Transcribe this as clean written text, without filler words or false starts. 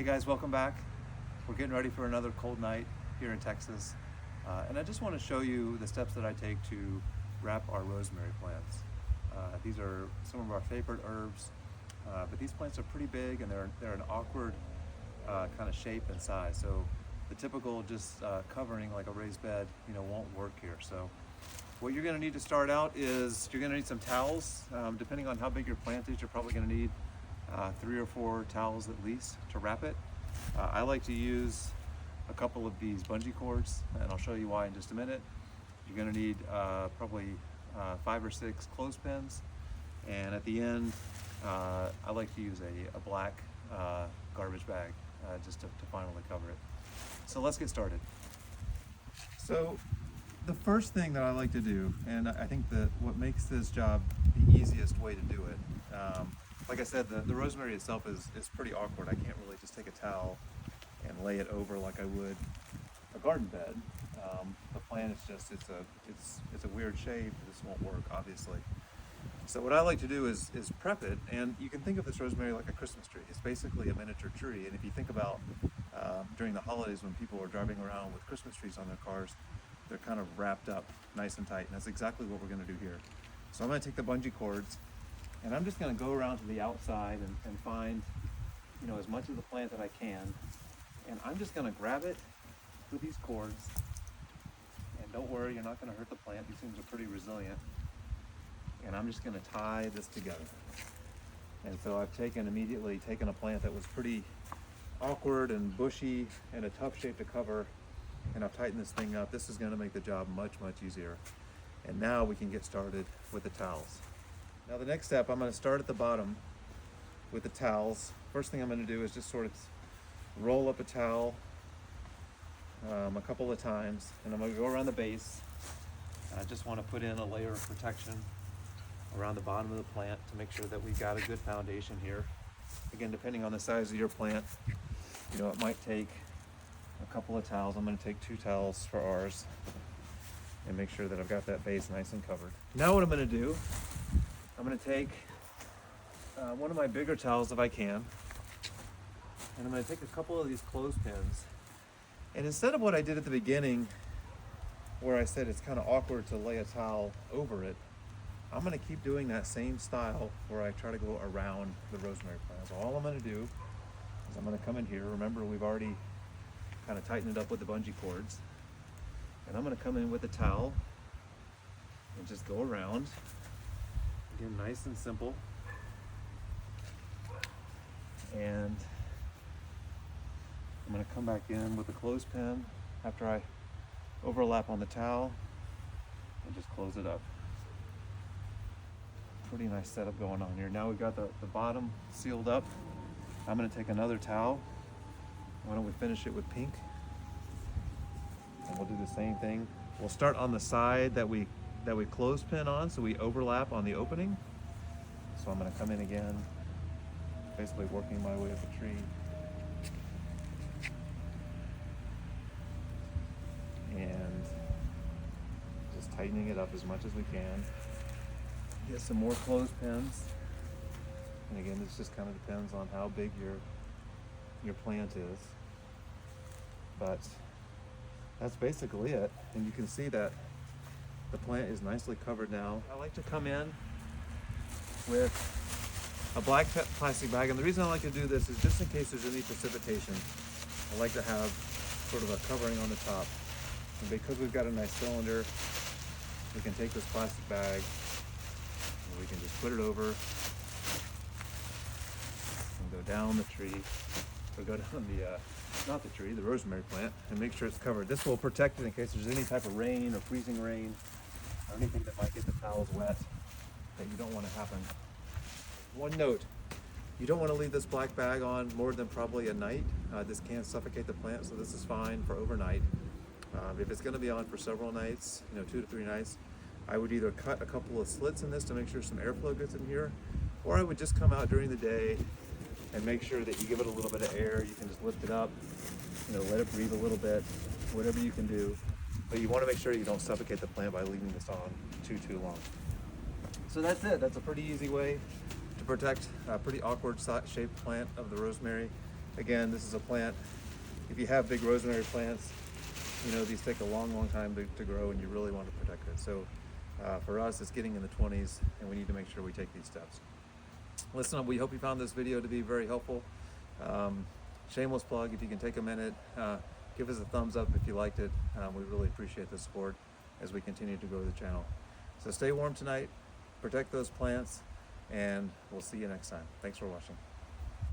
Hey guys, welcome back. We're getting ready for another cold night here in Texas. And I just want to show you the steps that I take to wrap our rosemary plants. These are some of our favorite herbs, but these plants are pretty big and they're an awkward kind of shape and size. So the typical just covering like a raised bed, won't work here. So what you're going to need to start out is you're going to need some towels. Depending on how big your plant is, you're probably going to need 3 or 4 towels at least to wrap it. I like to use a couple of these bungee cords, and I'll show you why in just a minute. You're going to need probably 5 or 6 clothespins, and at the end I like to use a black garbage bag just to finally cover it. So let's get started. So the first thing that I like to do, and I think that what makes this job the easiest way to do it, like I said, the rosemary itself is pretty awkward. I can't really just take a towel and lay it over like I would a garden bed. The plant is just, it's a weird shape. This won't work, obviously. So what I like to do is prep it, and you can think of this rosemary like a Christmas tree. It's basically a miniature tree, and if you think about during the holidays when people are driving around with Christmas trees on their cars, they're kind of wrapped up nice and tight, and that's exactly what we're going to do here. So I'm going to take the bungee cords, and I'm just going to go around to the outside and find, as much of the plant that I can, and I'm just going to grab it with these cords. And don't worry, you're not going to hurt the plant. These things are pretty resilient. And I'm just going to tie this together. And so I've immediately taken a plant that was pretty awkward and bushy and a tough shape to cover, and I've tightened this thing up. This is going to make the job much, much easier. And now we can get started with the towels. Now the next step, I'm going to start at the bottom with the towels. First thing I'm going to do is just sort of roll up a towel a couple of times, and I'm going to go around the base. And I just want to put in a layer of protection around the bottom of the plant to make sure that we've got a good foundation here. Again, depending on the size of your plant, it might take a couple of towels. I'm going to take 2 towels for ours and make sure that I've got that base nice and covered. Now what I'm going to do, I'm going to take one of my bigger towels if I can, and I'm going to take a couple of these clothespins, and instead of what I did at the beginning where I said it's kind of awkward to lay a towel over it, I'm going to keep doing that same style where I try to go around the rosemary plant. So all I'm going to do is I'm going to come in here. Remember, we've already kind of tightened it up with the bungee cords, and I'm going to come in with a towel and just go around. Again, nice and simple. And I'm going to come back in with a clothespin after I overlap on the towel and just close it up. Pretty nice setup going on here. Now we've got the bottom sealed up. I'm going to take another towel. Why don't we finish it with pink? And we'll do the same thing. We'll start on the side that we clothespin on, so we overlap on the opening. So I'm going to come in again, basically working my way up the tree. And just tightening it up as much as we can. Get some more clothespins. And again, this just kind of depends on how big your plant is. But that's basically it. And you can see that the plant is nicely covered now. I like to come in with a black plastic bag, and the reason I like to do this is just in case there's any precipitation. I like to have sort of a covering on the top. And because we've got a nice cylinder, we can take this plastic bag and we can just put it over and go down the tree, or go down not the tree, the rosemary plant, and make sure it's covered. This will protect it in case there's any type of rain or freezing rain or anything that might get the towels wet that you don't want to happen. One note, you don't want to leave this black bag on more than probably a night. This can suffocate the plant, so this is fine for overnight. If it's going to be on for several nights, 2 to 3 nights, I would either cut a couple of slits in this to make sure some airflow gets in here, or I would just come out during the day and make sure that you give it a little bit of air. You can just lift it up, let it breathe a little bit, whatever you can do. But you want to make sure you don't suffocate the plant by leaving this on too long. So that's it. That's a pretty easy way to protect a pretty awkward shaped plant of the rosemary. Again, this is a plant, if you have big rosemary plants, you know, these take a long time to grow, and you really want to protect it. So for us, it's getting in the 20s, and we need to make sure we take these steps. Listen, we hope you found this video to be very helpful. Shameless plug, if you can take a minute, give us a thumbs up if you liked it. We really appreciate the support as we continue to grow the channel. So stay warm tonight, protect those plants, and we'll see you next time. Thanks for watching.